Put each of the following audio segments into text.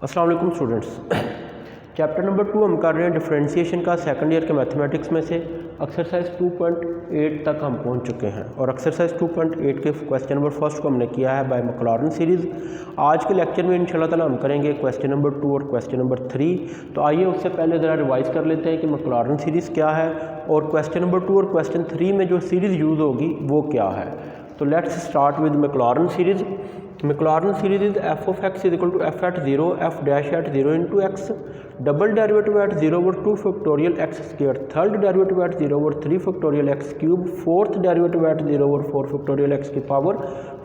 अस्सलाम वालेकुम students. Chapter number 2 हम कर रहे हैं डिफरेंशिएशन का सेकंड ईयर के मैथमेटिक्स में से एक्सरसाइज 2.8 तक हम पहुंच चुके हैं और एक्सरसाइज 2.8 के क्वेश्चन नंबर फर्स्ट को हमने किया है बाय मैक्लॉरेन सीरीज़। आज के लेक्चर में इंशाल्लाह ताला हम करेंगे क्वेश्चन नंबर 2 और क्वेश्चन नंबर 3। तो आइए उससे पहले ज़रा रिवाइज कर लेते हैं कि मैक्लॉरेन सीरीज़ क्या है और क्वेश्चन नंबर 2 और क्वेश्चन 3 में जो सीरीज़ यूज़ होगी वो क्या है। तो let's start with Maclaurin series. Maclaurin series is F of x is equal to F at 0 F dash at 0 into X, double derivative at 0 over 2 factorial X square, third derivative at 0 over 3 factorial X cube, fourth derivative at 0 over 4 factorial X की power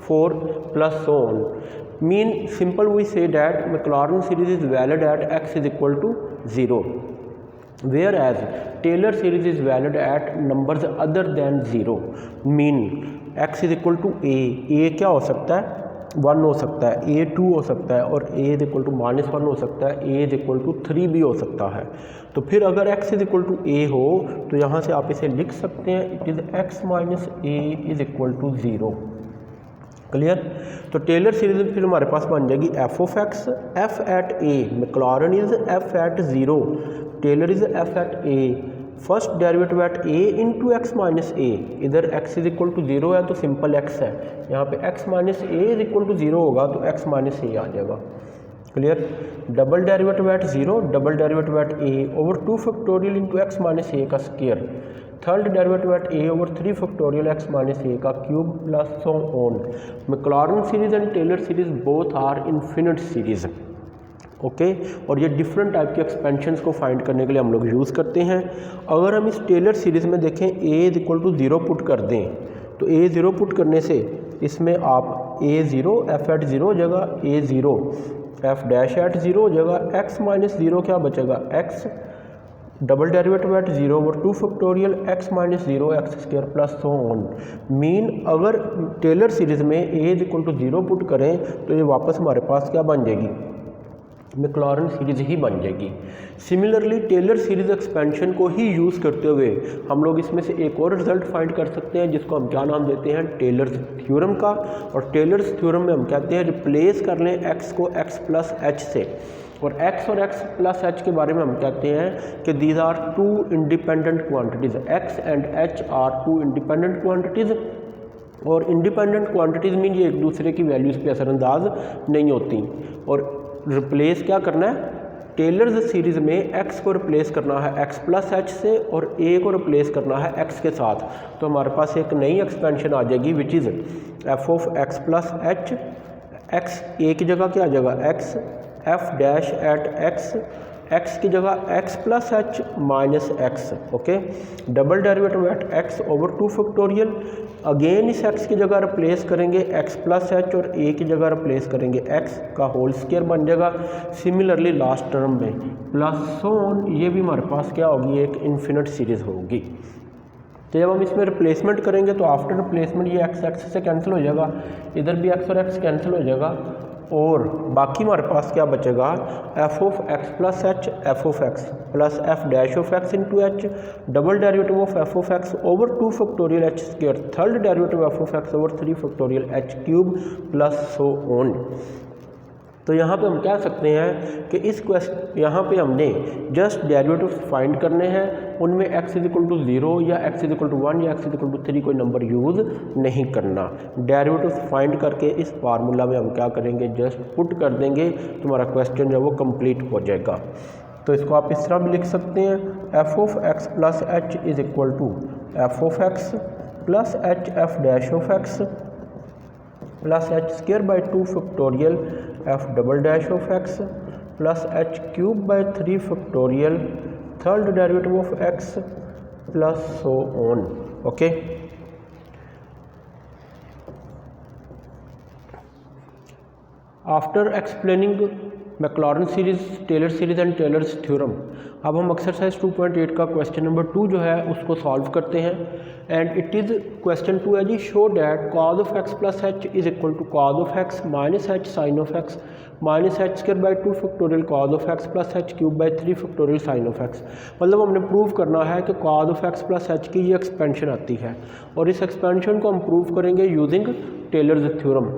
4 plus so on. Mean simple we say that Maclaurin series is valid at x is equal to 0, whereas Taylor series is valid at numbers other than 0. Mean x is equal to a क्या हो सकता है 1 हो सकता है, a 2 हो सकता है और a इज इक्वल टू -1 हो सकता है, a इज इक्वल टू 3 भी हो सकता है। तो फिर अगर x is equal to a हो तो यहाँ से आप इसे लिख सकते हैं it is x minus a is equal to 0। Clear. तो टेलर सीरीज फिर हमारे पास बन जाएगी F of X F at A, Maclaurin is F at 0, Taylor is F at A, first derivative at A into X minus A. इधर x is equal to 0 है तो simple x है, यहाँ पे x minus A is equal to 0 होगा तो x minus A आ जाएगा। Clear. Double derivative at 0, double derivative at A over 2 factorial into X minus A का square, third derivative at A over 3 factorial X minus A का cube plus so on. Maclaurin series and Taylor series both are infinite series. Okay और ये different type के expansions को find करने के लिए हम लोग यूज़ करते हैं। अगर हम इस टेलर सीरीज़ में देखें a is equal to 0 put कर दें तो a 0 पुट करने से इसमें आप a 0 f एट 0 जगह a 0, f डैश एट 0 जगह x माइनस 0 क्या बचेगा x, double derivative at 0 over 2 factorial x minus 0 x square plus so on. Mean अगर टेलर सीरीज़ में a is equal to 0 put करें तो ये वापस हमारे पास क्या बन जाएगी, मैक्लॉरेन सीरीज़ ही बन जाएगी। सिमिलरली टेलर सीरीज़ एक्सपेंशन को ही यूज़ करते हुए हम लोग इसमें से एक और रिजल्ट फाइंड कर सकते हैं जिसको हम क्या नाम देते हैं, टेलर्स थ्योरम का। और टेलर्स थ्योरम में हम कहते हैं रिप्लेस कर लें x को x प्लस एच से, और x और x प्लस एच के बारे में हम कहते हैं कि these are two independent quantities, x and h are two independent quantities. और इंडिपेंडेंट क्वान्टिटीज़ मीन ये एक दूसरे की वैल्यूज़ पे असरअंदाज नहीं होती। और रिप्लेस क्या करना है, टेलर्स सीरीज़ में x को रिप्लेस करना है x प्लस एच से और a को रिप्लेस करना है x के साथ। तो हमारे पास एक नई एक्सपेंशन आ जाएगी which is f of x plus h, x a की जगह क्या आ जाएगा x, f dash at x की जगह x plus h minus x. Okay, double derivative at x over 2 factorial, again इस x की जगह रिप्लेस करेंगे x प्लस एच और a की जगह रिप्लेस करेंगे x का होल स्क्वायर बन जाएगा। सिमिलरली लास्ट टर्म में प्लस सो ऑन, ये भी हमारे पास क्या होगी, एक इन्फिनिट सीरीज़ होगी। तो जब हम इसमें रिप्लेसमेंट करेंगे तो आफ्टर रिप्लेसमेंट ये x से कैंसिल हो जाएगा, इधर भी x और x कैंसिल हो जाएगा और बाकी हमारे पास क्या बचेगा, f of x plus H, F of x plus f dash of x into H, double derivative of f of x over 2 factorial H square, third derivative f of x over 3 factorial H cube plus so on. तो यहाँ पे हम कह सकते हैं कि इस question यहाँ पे हमने जस्ट डेरिवेटिव फाइंड करने हैं, उनमें x इज इक्वल टू 0 या x इज इक्वल टू 1 या x इज इक्वल टू 3 कोई नंबर यूज़ नहीं करना। डेरिवेटिव फाइंड करके इस फार्मूला में हम क्या करेंगे, जस्ट पुट कर देंगे, तुम्हारा क्वेश्चन जो है वो कंप्लीट हो जाएगा। तो इसको आप इस तरह भी लिख सकते हैं, f of x plus H is equal to F of x plus H F dash of x plus H square by 2 factorial f double dash of x plus H cube by 3 factorial third derivative of x plus so on. Okay, after explaining Maclaurin series, Taylor series and Taylor's theorem, अब हम exercise 2.8 का question number 2 जो है उसको solve करते हैं। And it is question 2 है जी, show that cos of x plus H is equal to cos of x minus H sine of x minus H square by 2 factorial cos of x plus H cube by 3 factorial sine of x। मतलब हमने prove करना है कि cos of x plus H की ये expansion आती है और इस एक्सपेंशन को हम प्रूव करेंगे यूजिंग टेलर्स थ्योरम।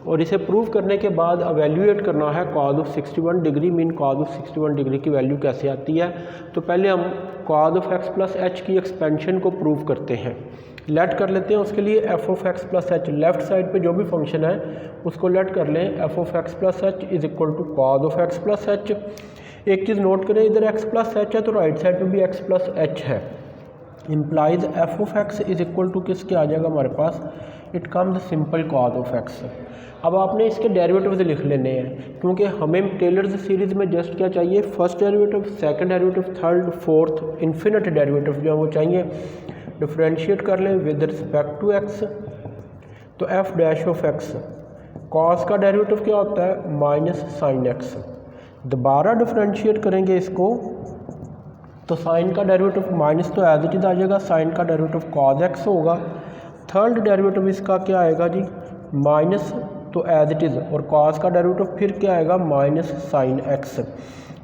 और इसे प्रूव करने के बाद एवेल्यूएट करना है cos of 61 degree mean cos of 61 degree की वैल्यू कैसे आती है। तो पहले हम cos of x plus H की एक्सपेंशन को प्रूव करते हैं। लेट कर लेते हैं उसके लिए f of x plus h, left side पे जो भी फंक्शन है उसको लेट कर लें f of x plus H is equal to cos of x plus h. एक चीज़ नोट करें, इधर x प्लस एच है तो राइट साइड पे भी x प्लस एच है, implies F of x is equal to किसके आ जाएगा हमारे पास, it comes simple cos of X. अब आपने इसके डेरिवेटिव्स लिख लेने हैं क्योंकि हमें टेलर्स सीरीज़ में जस्ट क्या चाहिए, first derivative, second derivative, third, fourth, infinite derivative जो है वो चाहिए। डिफरेंशिएट कर लें विद रिस्पेक्ट टू एक्स, तो F dash of x cos का डेरिवेटिव क्या होता है माइनस साइन एक्स। दोबारा डिफरेंशिएट करेंगे इसको तो साइन का डेरिवेटिव माइनस तो एज इट इज आ जाएगा, साइन का डेरिवेटिव कॉज एक्स होगा। थर्ड डेरिवेटिव इसका क्या आएगा जी माइनस तो एज इट इज़, और कॉस का डेरिवेटिव फिर क्या आएगा minus sine x,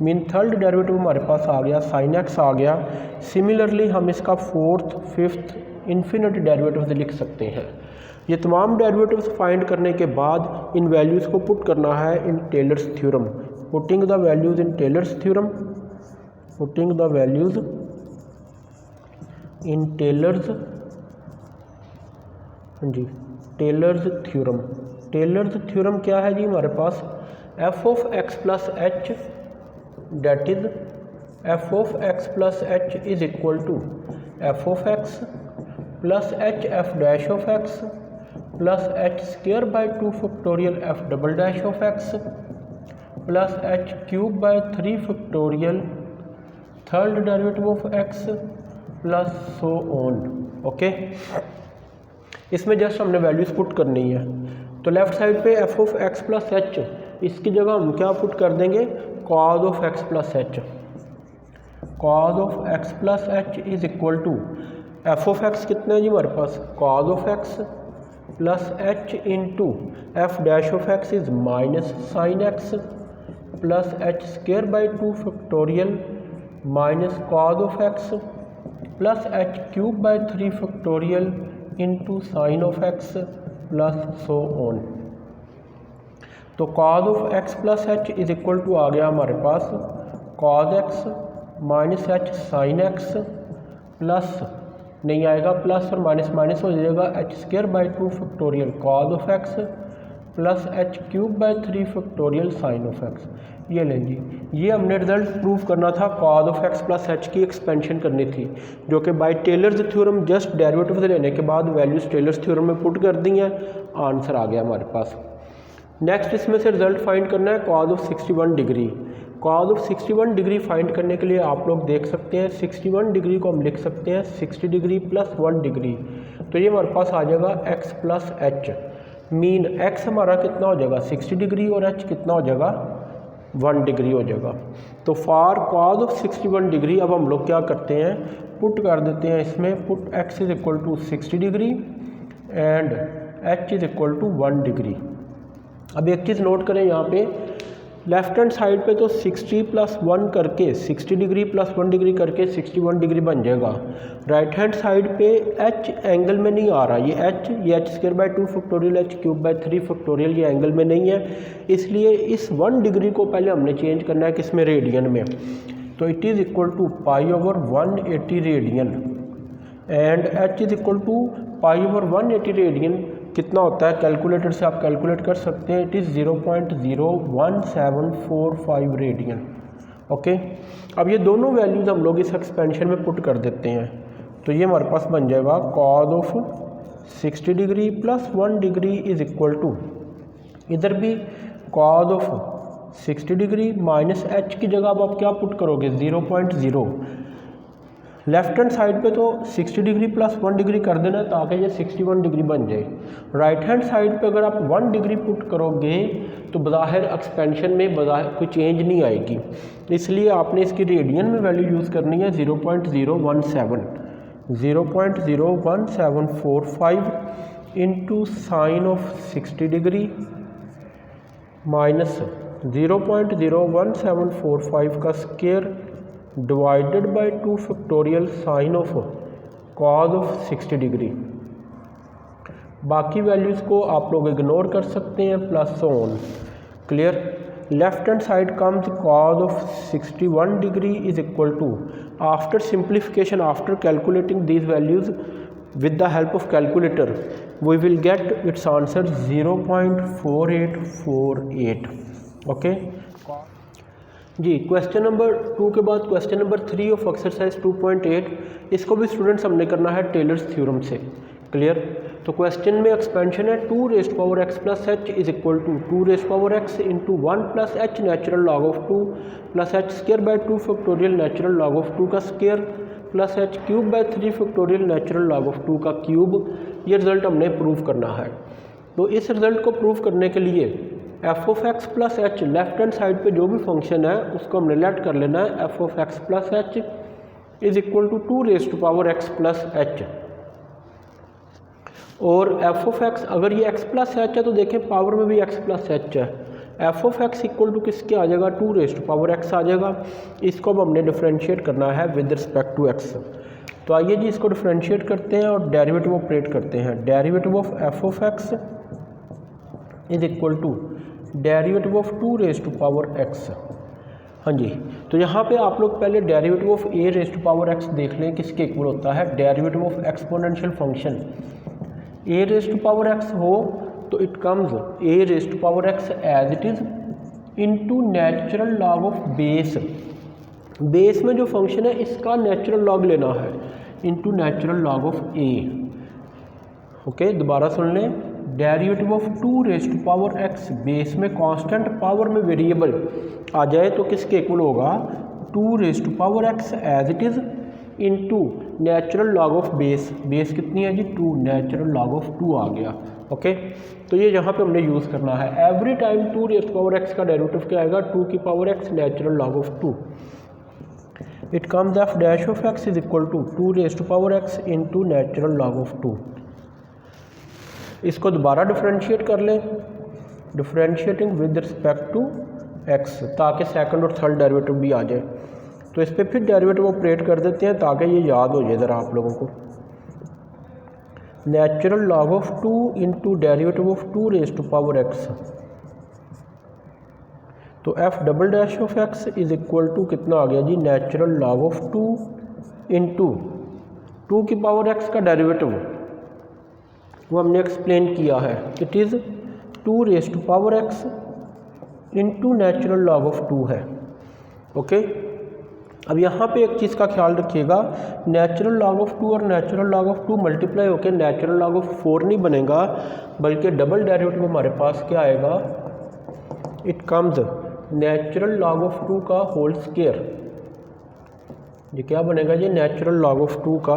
mean third derivative हमारे पास आ गया साइन एक्स आ गया। सिमिलरली हम इसका फोर्थ, फिफ्थ, इन्फिनिट डेरिवेटिव लिख सकते हैं। ये तमाम डेरिवेटिव्स फाइंड करने के बाद इन वैल्यूज़ को पुट करना है in Taylor's theorem. Putting the values in Taylor's theorem, putting the values in Taylor's, हाँ जी, टेलर्स थ्योरम। टेलर्स थ्योरम क्या है जी हमारे पास, F of x plus H that is F of x plus H is equal to F of x plus H F dash of x plus H square by 2 factorial F double dash of x plus H cube by 3 factorial third derivative of x plus so on. Okay, इसमें just हमने values put करनी है। तो left side पे F of x plus H, इसकी जगह हम क्या पुट कर देंगे cos of x plus H. Cos of x plus H is equal to F of X कितना है जी हमारे पास cos of x plus H into F dash of x is minus sine X plus H square by 2 factorial minus cos of x plus H cube by 3 factorial into sine of x plus so on. तो cos of x plus H is equal to आ गया हमारे पास cos X minus H sine X plus नहीं आएगा plus और minus minus हो जाएगा H square by 2 factorial cos of x plus H cube by 3 factorial sine of X. ये लें जी, ये हमने रिजल्ट प्रूव करना था, cos of x plus H की एक्सपेंशन करनी थी जो कि by Taylor's theorem just derivative लेने के बाद वैल्यूज टेलर्स थ्योरम में पुट कर दी हैं, आंसर आ गया हमारे पास। नेक्स्ट इसमें से रिजल्ट फाइंड करना है cos of 61 degree. Cause of 61 degree find करने के लिए आप लोग देख सकते हैं 61 डिग्री को हम लिख सकते हैं 60 डिग्री प्लस 1 डिग्री, तो ये हमारे पास आ जाएगा x plus H, mean x हमारा कितना हो जाएगा 60 डिग्री और h कितना हो जाएगा 1 डिग्री हो जाएगा। तो फॉर कॉज ऑफ 61 डिग्री अब हम लोग क्या करते हैं पुट कर देते हैं इसमें, put x is equal to 60 degree and h is equal to 1 degree. अब एक चीज़ नोट करें यहाँ पे लेफ्ट हैंड साइड पे तो 60 प्लस 1 करके 60 डिग्री प्लस 1 डिग्री करके 61 डिग्री बन जाएगा। राइट हैंड साइड पे h एंगल में नहीं आ रहा, ये h square by 2 factorial H cube by 3 factorial ये एंगल में नहीं है, इसलिए इस 1 डिग्री को पहले हमने चेंज करना है किसमें रेडियन में। तो it is equal to pi over 180 radian and h is equal to pi over 180 radian कितना होता है कैलकुलेटर से आप कैलकुलेट कर सकते हैं, इट इज़ 0.01745 रेडियन। ओके, अब ये दोनों वैल्यूज़ हम लोग इस एक्सपेंशन में पुट कर देते हैं, तो ये हमारे पास बन जाएगा cos of 60 degree plus 1 degree is equal to, इधर भी cos of 60 degree minus h की जगह अब आप क्या पुट करोगे 0.0, लेफ्ट हैंड साइड पे तो 60 डिग्री प्लस 1 डिग्री कर देना ताकि ये 61 डिग्री बन जाए। राइट हैंड साइड पे अगर आप 1 डिग्री पुट करोगे तो बज़ाहिर एक्सपेंशन में बज़ाहिर कोई चेंज नहीं आएगी, इसलिए आपने इसकी रेडियन में वैल्यू यूज़ करनी है 0.01745 into sine of 60 degree minus 0.01745 का square divided by 2 factorial sine of cos of 60 degree. बाकी वैल्यूज़ को आप लोग इग्नोर कर सकते हैं, plus on. Clear. Left hand side comes cos of 61 degree is equal to, after simplification, after calculating these values with the help of calculator, we will get its answer 0.4848। Okay ji. Question number 2 के बाद question number 3 of exercise 2.8, इसको भी students हमने करना है Taylor's theorem से। Clear. तो question में एक्सपेंशन है 2 raise power x plus H is equal to 2 raise power x into 1 plus h natural log of 2 plus h square by 2 factorial natural log of 2 का square plus H cube by 3 factorial natural log of 2 का cube. ये result हमने prove करना है। तो इस result को prove करने के लिए f of x plus h, left hand side पे जो भी फंक्शन है उसको हमने लेट कर लेना है f of x plus H is equal to 2 raise to power x plus h. और एफ ऑफ एक्स, अगर ये x प्लस एच है तो देखें पावर में भी x प्लस एच है। F of x equal to किसके आ जाएगा, 2 रेज़ टू पावर x आ जाएगा। इसको अब हमने डिफरेंशिएट करना है विद रिस्पेक्ट टू x। तो आइए जी इसको डिफरेंशिएट करते हैं और डेरिवेटिव ऑपरेट करते हैं। Derivative of f of x is equal to derivative of 2 raise to power x। हाँ जी। तो यहाँ पे आप लोग पहले derivative of a raise to power x देख लें किसके इक्वल होता है, derivative of exponential function a raise to power x हो तो it comes a raise to power x as it is into natural log of base. Base में जो फंक्शन है इसका नेचुरल लॉग लेना है into natural log of a। Okay, दोबारा सुन लें। Derivative of 2 raise to power x, base में कांस्टेंट पावर में वेरिएबल आ जाए तो किसके इक्वल होगा, 2 raise to power x as it is into natural log of base. Base कितनी है जी, 2, नेचुरल लॉग ऑफ 2 आ गया। ओके, तो ये यहाँ पे हमने यूज़ करना है। Every time 2 raise to power x का डेरिवेटिव क्या आएगा, 2 की power x natural log of 2। It comes f dash of x is equal to 2 raise to power x into natural log of 2। इसको दोबारा डिफरेंशिएट कर लें, differentiating with respect to x, ताकि second और थर्ड डेरिवेटिव भी आ जाए। तो इस पर फिर डेरिवेटिव ऑपरेट कर देते हैं ताकि ये याद हो जाए ज़रा आप लोगों को। Natural log of 2 into derivative of 2 raise to power x। तो f double dash of x is equal to कितना आ गया जी, नेचुरल लॉग ऑफ 2 इंटू 2 की पावर x का डेरिवेटिव वो हमने एक्सप्लेन किया है, it is 2 raise to power x into natural log of 2 है। ओके, अब यहाँ पे एक चीज़ का ख्याल रखिएगा, नेचुरल लॉग ऑफ 2 और नेचुरल लॉग ऑफ 2 मल्टीप्लाई होकर नेचुरल लॉग ऑफ 4 नहीं बनेगा, बल्कि डबल डेरिवेटिव हमारे पास क्या आएगा, it comes natural log of 2 का होल स्क्वायर। ये क्या बनेगा जी, नेचुरल लॉग ऑफ 2 का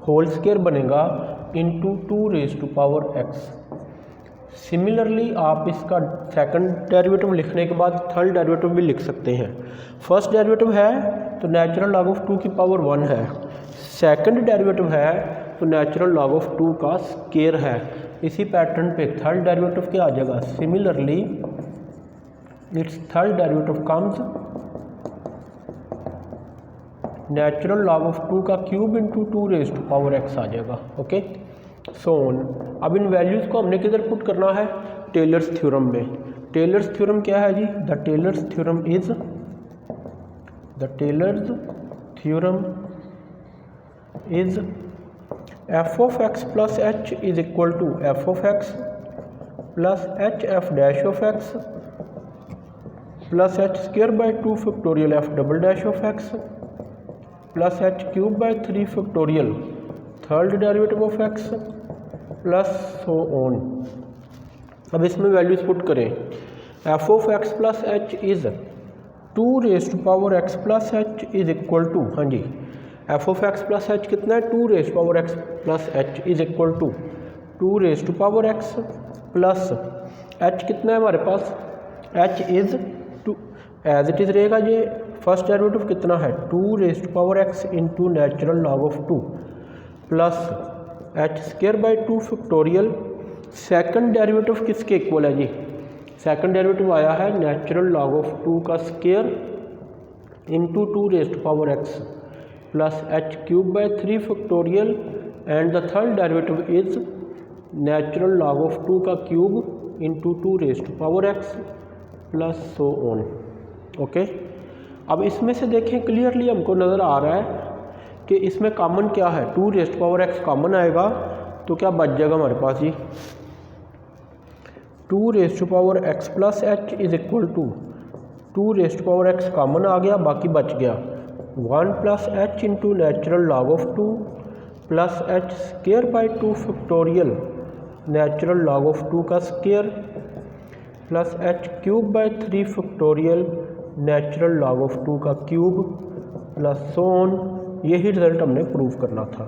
होल स्क्वायर बनेगा into 2 raise to power x। Similarly आप इसका सेकंड डेरिवेटिव लिखने के बाद थर्ड डेरिवेटिव भी लिख सकते हैं। फर्स्ट डेरिवेटिव है तो नेचुरल लॉग ऑफ 2 की पावर 1 है, सेकंड डेरिवेटिव है तो नेचुरल लॉग ऑफ 2 का स्क्वायर है। इसी पैटर्न पे थर्ड डेरिवेटिव क्या आ जाएगा, similarly it's third derivative comes natural log of 2 का cube into 2 raise to power x आ जाएगा। Okay, so on. अब इन वैल्यूज़ को हमने किधर पुट करना है, टेलर्स थ्योरम में। टेलर्स थ्योरम क्या है जी, the Taylor's theorem is F of x plus H is equal to F of x plus H F dash of x plus H square by 2 factorial F double dash of x plus H cube by 3 factorial third derivative of x plus so on. अब इसमें values put करें, F of x plus H is 2 raise to power x plus H is equal to, हाँ जी, F of x plus H कितना है, 2 raise to power x plus H is equal to 2 raise to power x plus H कितना है हमारे पास, H is 2 as it is रहेगा। ये फर्स्ट डेरिवेटिव कितना है, 2 raise to power x into natural log of 2 plus H square by 2 factorial. Second derivative किसके इक्वल है जी, सेकंड डेरिवेटिव आया है नेचुरल लॉग ऑफ 2 का square into 2 raise to power x plus H cube by 3 factorial and the third derivative is natural log of 2 का cube into 2 raise to power x plus so on. Okay, अब इसमें से देखें clearly हमको नज़र आ रहा है कि इसमें कॉमन क्या है, 2 raise to power x common आएगा तो क्या बच जाएगा हमारे पास जी 2 raise to power x plus H is equal to 2 raise to power x common आ गया, बाकी बच गया 1 plus H into natural log of 2 plus H square by 2 factorial natural log of 2 का square plus H cube by 3 factorial natural log of 2 का cube plus so on. यही result हमने prove करना था।